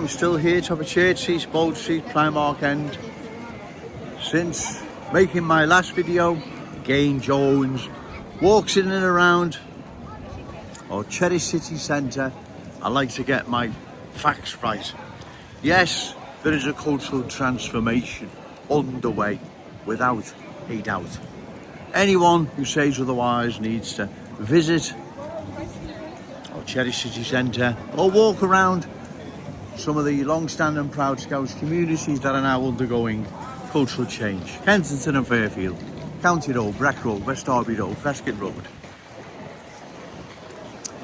we're still here, top of Church Street, Bold Street, Primark End. Since making my last video, Gain Jones walks in and around our Cherry City Centre. I like to get my facts right. Yes, there is a cultural transformation underway, without a doubt. Anyone who says otherwise needs to visit our Cherry City Centre or walk around some of the long-standing Proud Scouts communities that are now undergoing cultural change. Kensington and Fairfield, County Road, Breck Road, West Derby Road, Prescott Road,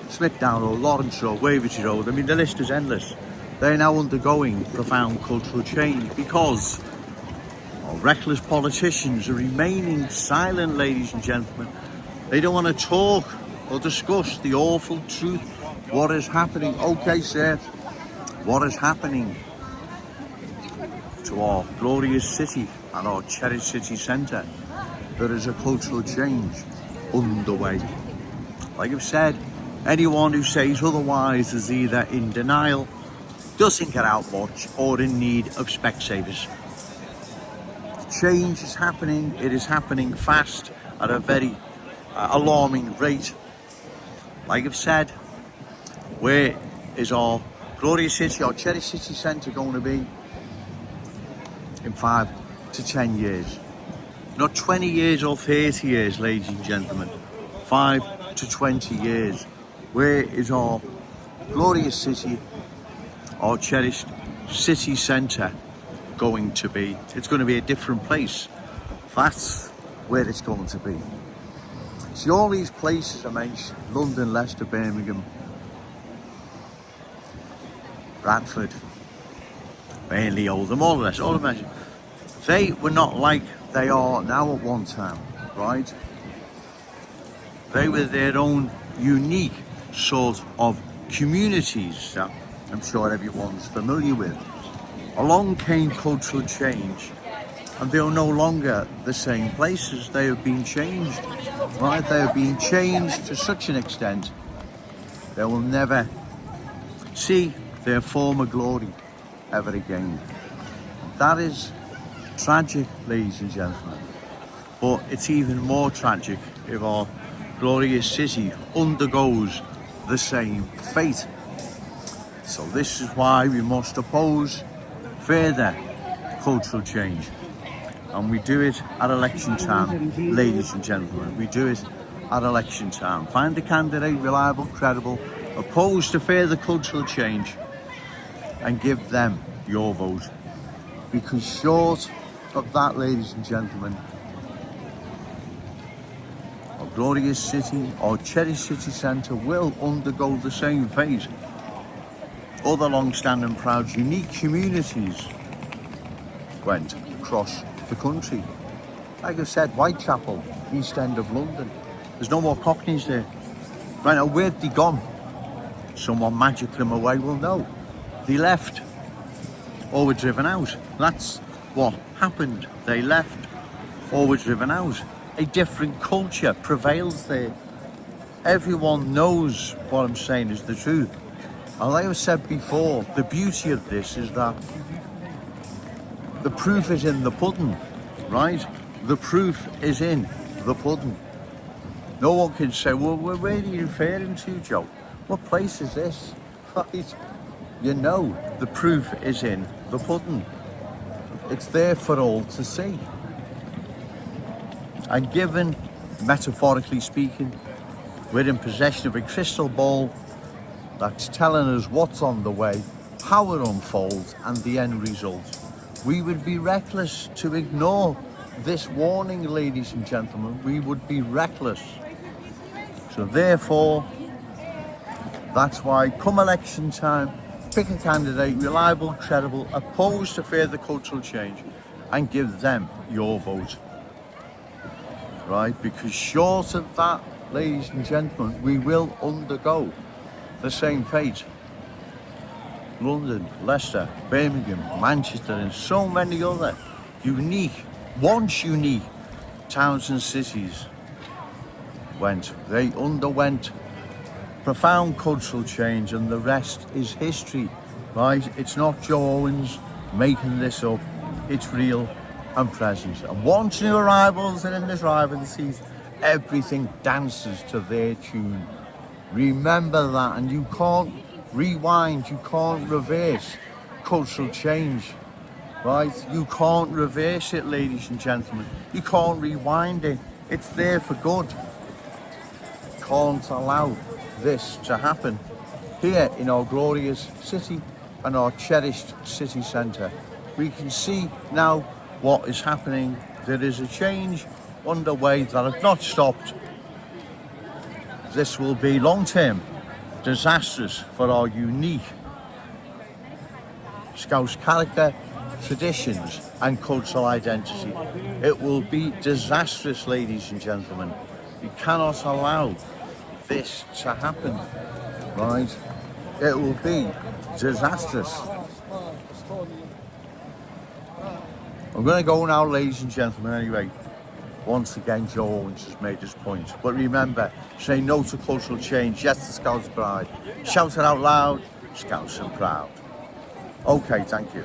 Smithdown Road, Lawrence Road, Wavertree Road. I mean, the list is endless. They're now undergoing profound cultural change because our reckless politicians are remaining silent, ladies and gentlemen. They don't want to talk or discuss the awful truth. What is happening? Okay, sir. What is happening to our glorious city and our Cherry City Centre? There is a cultural change underway. Like I've said, anyone who says otherwise is either in denial, doesn't get out much, or in need of Specsavers. Change is happening. It is happening fast at a very alarming rate. Like I've said, where is our glorious city, our Cherry City Centre going to be in 5 to 10 years? Not 20 years or 30 years, ladies and gentlemen. 5 to 20 years. Where is our glorious city, our cherished city centre going to be? It's going to be a different place. That's where it's going to be. See, all these places I mentioned, London, Leicester, Birmingham, Bradford, Burnley, Oldham, all of this, all of them, they were not like they are now at one time, right? They were their own unique sort of communities that I'm sure everyone's familiar with. Along came cultural change, and they are no longer the same places. They have been changed, right? They have been changed to such an extent they will never see their former glory ever again. That is tragic, ladies and gentlemen. But it's even more tragic if our glorious city undergoes the same fate. So this is why we must oppose further cultural change. And we do it at election time, ladies and gentlemen. We do it at election time. Find a candidate reliable, credible, opposed to further cultural change, and give them your vote. Because short of that, ladies and gentlemen, our glorious city, our Cherry City Centre will undergo the same fate. Other long-standing, proud, unique communities went across the country. Like I said, Whitechapel, East End of London. There's no more Cockneys there. Right now, where'd they gone? Someone magically them away will know. They left or were driven out. That's what happened. They left or were driven out. A different culture prevails there. Everyone knows what I'm saying is the truth. And like I said before, the beauty of this is that the proof is in the pudding, right? The proof is in the pudding. No one can say, well, where are you referring to, Joe? What place is this? Right? You know, the proof is in the pudding. It's there for all to see. And given, metaphorically speaking, we're in possession of a crystal ball that's telling us what's on the way, how it unfolds, and the end result. We would be reckless to ignore this warning, ladies and gentlemen. We would be reckless. So therefore, that's why come election time, pick a candidate, reliable, credible, opposed to further cultural change, and give them your vote. Right? Because short of that, ladies and gentlemen, we will undergo the same fate. London, Leicester, Birmingham, Manchester, and so many other once unique towns and cities underwent profound cultural change, and the rest is history. right? It's not Joe Owens making this up. It's real and present. And once new arrivals are in the driving seat, everything dances to their tune. Remember that, and you can't rewind, you can't reverse cultural change, right? You can't reverse it, ladies and gentlemen. You can't rewind it. It's there for good. Can't allow this to happen here in our glorious city and our cherished city centre. We can see now what is happening. There is a change underway that has not stopped. This will be long-term disastrous for our unique Scouse character, traditions and cultural identity. It will be disastrous, ladies and gentlemen. You cannot allow this to happen, right? It will be disastrous. I'm going to go now, ladies and gentlemen, anyway. Once again, Joe Owens has made his point. But remember, say no to cultural change, yes to Scouse pride. Shout it out loud, Scouse and proud. Okay, thank you.